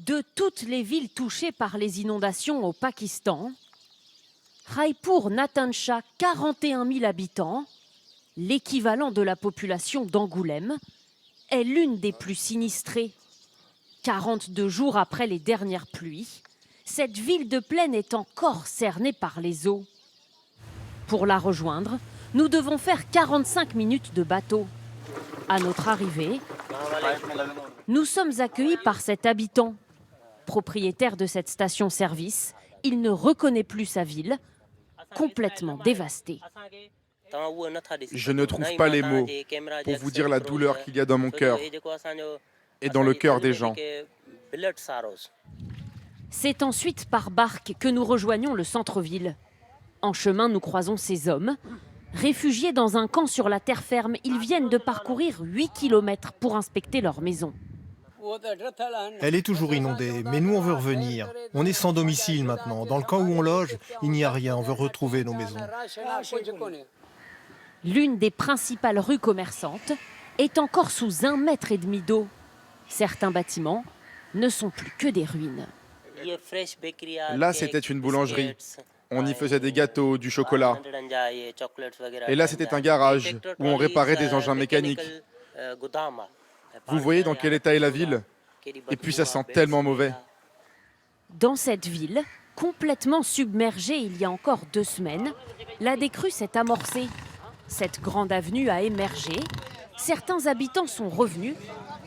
De toutes les villes touchées par les inondations au Pakistan, Raipur n'atteint 41 000 habitants, l'équivalent de la population d'Angoulême, est l'une des plus sinistrées. 42 jours après les dernières pluies, cette ville de plaine est encore cernée par les eaux. Pour la rejoindre, nous devons faire 45 minutes de bateau. À notre arrivée, nous sommes accueillis par cet habitant. Propriétaire de cette station-service, il ne reconnaît plus sa ville, complètement dévastée. Je ne trouve pas les mots pour vous dire la douleur qu'il y a dans mon cœur et dans le cœur des gens. C'est ensuite par barque que nous rejoignons le centre-ville. En chemin, nous croisons ces hommes. Réfugiés dans un camp sur la terre ferme, ils viennent de parcourir 8 kilomètres pour inspecter leur maison. Elle est toujours inondée, mais nous on veut revenir. On est sans domicile maintenant. Dans le camp où on loge, il n'y a rien. On veut retrouver nos maisons. L'une des principales rues commerçantes est encore sous 1,5 mètre d'eau. Certains bâtiments ne sont plus que des ruines. Là, c'était une boulangerie. On y faisait des gâteaux, du chocolat. Et là, c'était un garage où on réparait des engins mécaniques. Vous voyez dans quel état est la ville? Et puis ça sent tellement mauvais. Dans cette ville, complètement submergée il y a encore 2 semaines, la décrue s'est amorcée. Cette grande avenue a émergé. Certains habitants sont revenus,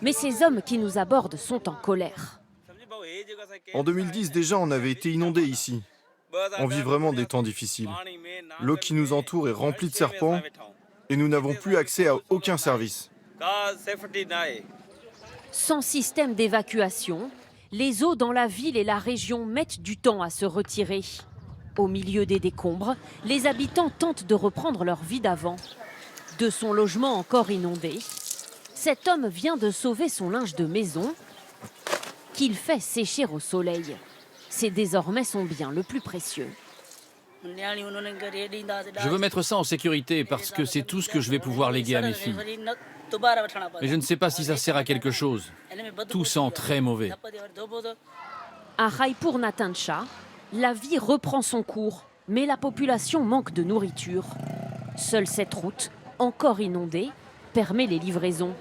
mais ces hommes qui nous abordent sont en colère. En 2010, déjà, on avait été inondés ici. On vit vraiment des temps difficiles. L'eau qui nous entoure est remplie de serpents et nous n'avons plus accès à aucun service. Sans système d'évacuation, les eaux dans la ville et la région mettent du temps à se retirer. Au milieu des décombres, les habitants tentent de reprendre leur vie d'avant. De son logement encore inondé, cet homme vient de sauver son linge de maison qu'il fait sécher au soleil. C'est désormais son bien le plus précieux. Je veux mettre ça en sécurité parce que c'est tout ce que je vais pouvoir léguer à mes filles. Mais je ne sais pas si ça sert à quelque chose. Tout sent très mauvais. À Raipur Natancha, la vie reprend son cours, mais la population manque de nourriture. Seule cette route, encore inondée, permet les livraisons.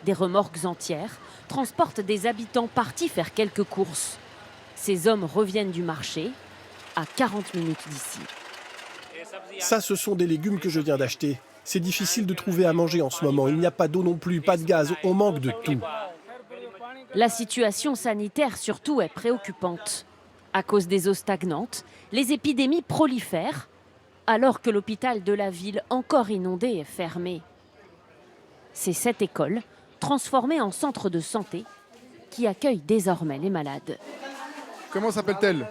Des remorques entières transportent des habitants partis faire quelques courses. Ces hommes reviennent du marché à 40 minutes d'ici. Ça, ce sont des légumes que je viens d'acheter. C'est difficile de trouver à manger en ce moment. Il n'y a pas d'eau non plus, pas de gaz. On manque de tout. La situation sanitaire surtout est préoccupante. À cause des eaux stagnantes, les épidémies prolifèrent, alors que l'hôpital de la ville, encore inondé, est fermé. C'est cette école, transformée en centre de santé, qui accueille désormais les malades. Comment s'appelle-t-elle?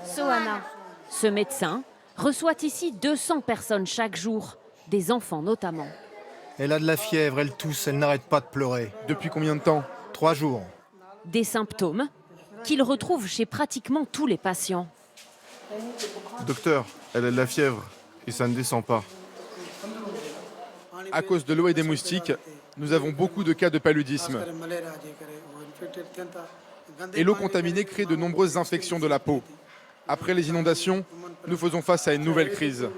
Sohana. Ce médecin reçoit ici 200 personnes chaque jour, des enfants notamment. Elle a de la fièvre, elle tousse, elle n'arrête pas de pleurer. Depuis combien de temps? 3 jours. Des symptômes qu'il retrouve chez pratiquement tous les patients. Docteur, elle a de la fièvre et ça ne descend pas. À cause de l'eau et des moustiques, nous avons beaucoup de cas de paludisme. Et l'eau contaminée crée de nombreuses infections de la peau. Après les inondations, nous faisons face à une nouvelle crise.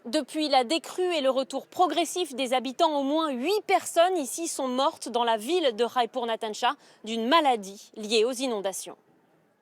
Depuis la décrue et le retour progressif des habitants, au moins 8 personnes ici sont mortes dans la ville de Raipur Natancha d'une maladie liée aux inondations.